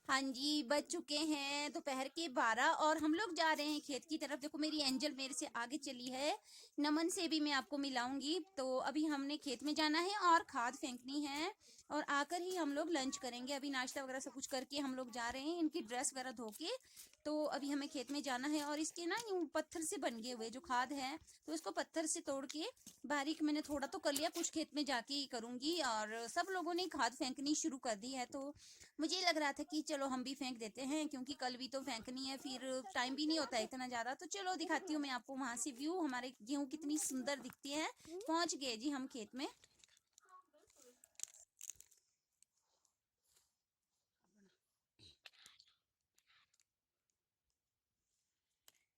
हाँ जी, बज चुके हैं दोपहर के 12 और हम लोग जा रहे हैं खेत की तरफ। देखो मेरी एंजल मेरे से आगे चली है। नमन से भी मैं आपको मिलाऊंगी। तो अभी हमने खेत में जाना है और खाद फेंकनी है और आकर ही हम लोग लंच करेंगे। अभी नाश्ता वगैरह सब कुछ करके हम लोग जा रहे हैं, इनकी ड्रेस वगैरह धो के। तो अभी हमें खेत में जाना है और इसके ना यूं पत्थर से बन गए हुए जो खाद है, तो इसको पत्थर से तोड़ के बारीक मैंने थोड़ा तो कर लिया, कुछ खेत में जाके ही करूंगी। और सब लोगों ने खाद फेंकनी शुरू कर दी है, तो मुझे लग रहा था कि चलो हम भी फेंक देते हैं, क्योंकि कल भी तो फेंकनी है, फिर टाइम भी नहीं होता है इतना ज्यादा। तो चलो दिखाती हूँ मैं आपको वहां से व्यू, हमारे गेहूं कितनी सुंदर दिखती है। पहुंच गए जी हम खेत में।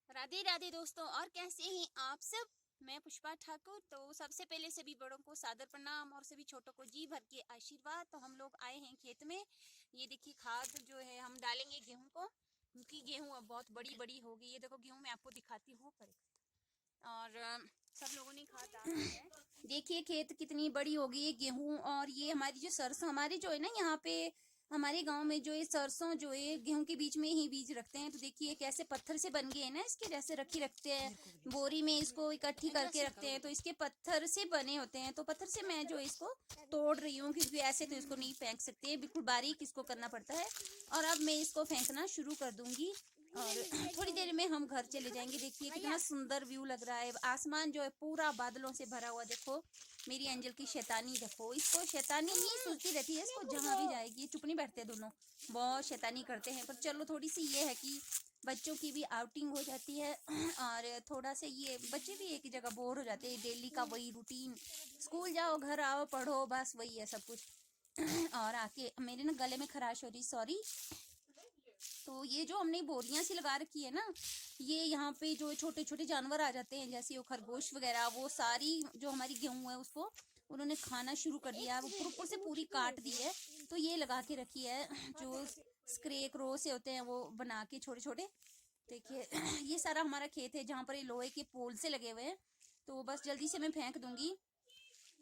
राधे राधे दोस्तों, और कैसे हैं आप सब। मैं पुष्पा ठाकुर। तो सबसे पहले सभी बड़ों को सादर प्रणाम और सभी छोटों को जी भर के आशीर्वाद। तो हम लोग आए हैं खेत में। ये देखिए खाद जो है हम डालेंगे गेहूं को, क्योंकि गेहूं अब बहुत बड़ी बड़ी हो गई है। देखो गेहूं मैं आपको दिखाती हूँ और सब लोगों ने खाद डाल दी है। देखिए खेत कितनी बड़ी हो गई है गेहूं। और ये हमारी जो सरसों, हमारी जो है ना यहाँ पे हमारे गांव में जो ये सरसों जो है गेहूं के बीच में ही बीज रखते हैं। तो देखिए कैसे पत्थर से बन गए हैं ना, इसके जैसे रखते हैं बोरी में, इसको इकट्ठी करके रखते हैं। तो इसके पत्थर से बने होते हैं। तो पत्थर से मैं जो इसको तोड़ रही हूँ, क्योंकि ऐसे तो इसको नहीं फेंक सकते, बिल्कुल बारीक इसको करना पड़ता है। और अब मैं इसको फेंकना शुरू कर दूंगी और थोड़ी देर में हम घर चले जाएंगे। देखिए कितना सुंदर व्यू लग रहा है। आसमान जो है पूरा बादलों से भरा हुआ। देखो मेरी एंजल की शैतानी, देखो इसको शैतानी ही सुलती रहती है, इसको जहां भी जाएगी। चुप नहीं बैठते दोनों, बहुत शैतानी करते हैं। पर चलो थोड़ी सी ये है कि बच्चों की भी आउटिंग हो जाती है और थोड़ा सा ये बच्चे भी एक ही जगह बोर हो जाते हैं, डेली का वही रूटीन, स्कूल जाओ घर आओ पढ़ो, बस वही है सब कुछ। और आके मेरे ना गले में खराश हो रही, सॉरी। तो ये जो हमने बोरियां सी लगा रखी है ना, ये यहाँ पे जो छोटे छोटे जानवर आ जाते हैं, जैसे वो खरगोश वगैरह, वो सारी जो हमारी गेहूं है उसको उन्होंने खाना शुरू कर दिया है। ऊपर ऊपर से पूरी काट दी है। तो ये लगा के रखी है, जो स्क्रे क्रो से होते हैं वो बना के छोटे छोटे। देखिए ये सारा हमारा खेत है जहाँ पर ये लोहे के पोल से लगे हुए हैं। तो बस जल्दी से मैं फेंक दूंगी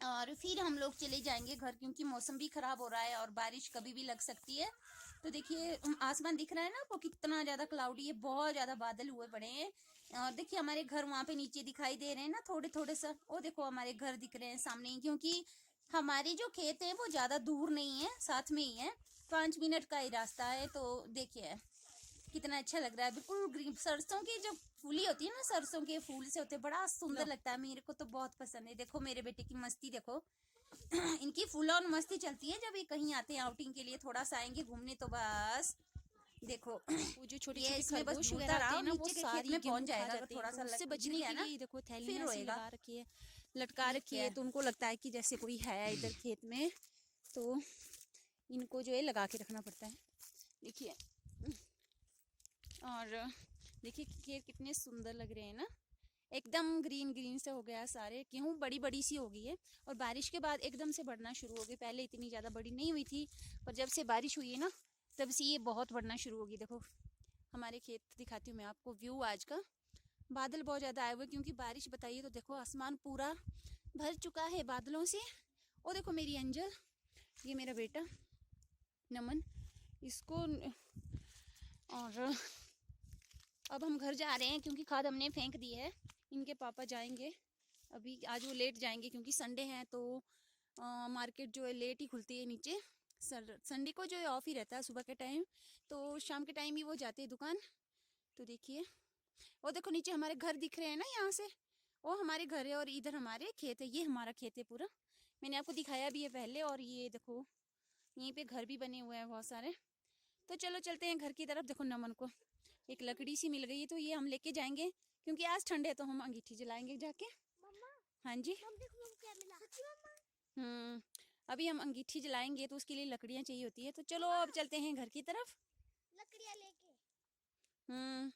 और फिर हम लोग चले जाएंगे घर, क्योंकि मौसम भी खराब हो रहा है और बारिश कभी भी लग सकती है। तो देखिए आसमान दिख रहा है ना आपको, कितना ज्यादा क्लाउडी है, बहुत ज्यादा बादल हुए पड़े हैं। और देखिए हमारे घर वहां पे नीचे दिखाई दे रहे हैं ना, थोड़े थोड़े सा, वो देखो हमारे घर दिख रहे हैं सामने ही। क्योंकि हमारे जो खेत है वो ज्यादा दूर नहीं है, साथ में ही है, 5 मिनट का ही रास्ता है। तो देखिए कितना अच्छा लग रहा है, बिल्कुल ग्रीन। सरसों की जो फूली होती है ना, सरसों के फूल से होते हैं, बड़ा सुंदर लगता है, मेरे को तो बहुत पसंद है। देखो मेरे बेटे की मस्ती देखो। इनकी फुल ऑन मस्ती चलती है जब ये कहीं आते हैं आउटिंग के लिए, थोड़ा सा आएंगे घूमने तो बस देखो वो जो छोटे ये छोटे इसमें बस खरगोश वगैरह झूलता आते रहा हैं और ना, वो नीचे के खेत सारी में पहुंच गेहूं खा जाएगा। अगर जाते हैं। थोड़ा तो सा उससे गिर बचने गया के ना लिए देखो फिर थैलियां सी रोएगा। लगा रखी है, लटका ये रखी क्या है। है, तो उनको लगता है कि जैसे कोई है इधर खेत में, तो इनको जो है लगा के रखना पड़ता है। देखिए, और देखिए खेत कितने सुंदर लग रहे हैं ना, एकदम ग्रीन ग्रीन से हो गया। सारे गेहूं बड़ी बड़ी सी हो गई है और बारिश के बाद एकदम से बढ़ना शुरू हो गई। पहले इतनी ज़्यादा बड़ी नहीं हुई थी, पर जब से बारिश हुई है ना, तब से ये बहुत बढ़ना शुरू होगी। देखो हमारे खेत दिखाती हूँ मैं आपको व्यू आज का। बादल बहुत ज़्यादा आए हुए, क्योंकि बारिश बताइए तो देखो आसमान पूरा भर चुका है बादलों से। और देखो मेरी एंजल, ये मेरा बेटा नमन, इसको। और अब हम घर जा रहे हैं, क्योंकि खाद हमने फेंक दी है। इनके पापा जाएंगे अभी, आज वो लेट जाएंगे क्योंकि संडे है। तो मार्केट जो है लेट ही खुलती है नीचे। संडे को जो है ऑफ ही रहता है सुबह के टाइम, तो शाम के टाइम ही वो जाते हैं दुकान। तो देखिए वो देखो नीचे हमारे घर दिख रहे हैं ना, यहाँ से वो हमारे घर है और इधर हमारे खेत है। ये हमारा खेत है पूरा, मैंने आपको दिखाया भी है पहले। और ये देखो यहीं पे घर भी बने हुए हैं बहुत सारे। तो चलो चलते हैं घर की तरफ। देखो नमन को एक लकड़ी सी मिल गई है, तो ये हम लेके जाएंगे, क्योंकि आज ठंडे है तो हम अंगीठी जलाएंगे जाके। हाँ जी, क्या मिला? अभी हम अंगीठी जलाएंगे तो उसके लिए लकड़ियां चाहिए होती है। तो चलो अब चलते हैं घर की तरफ। लकड़ियां लेके। हम्म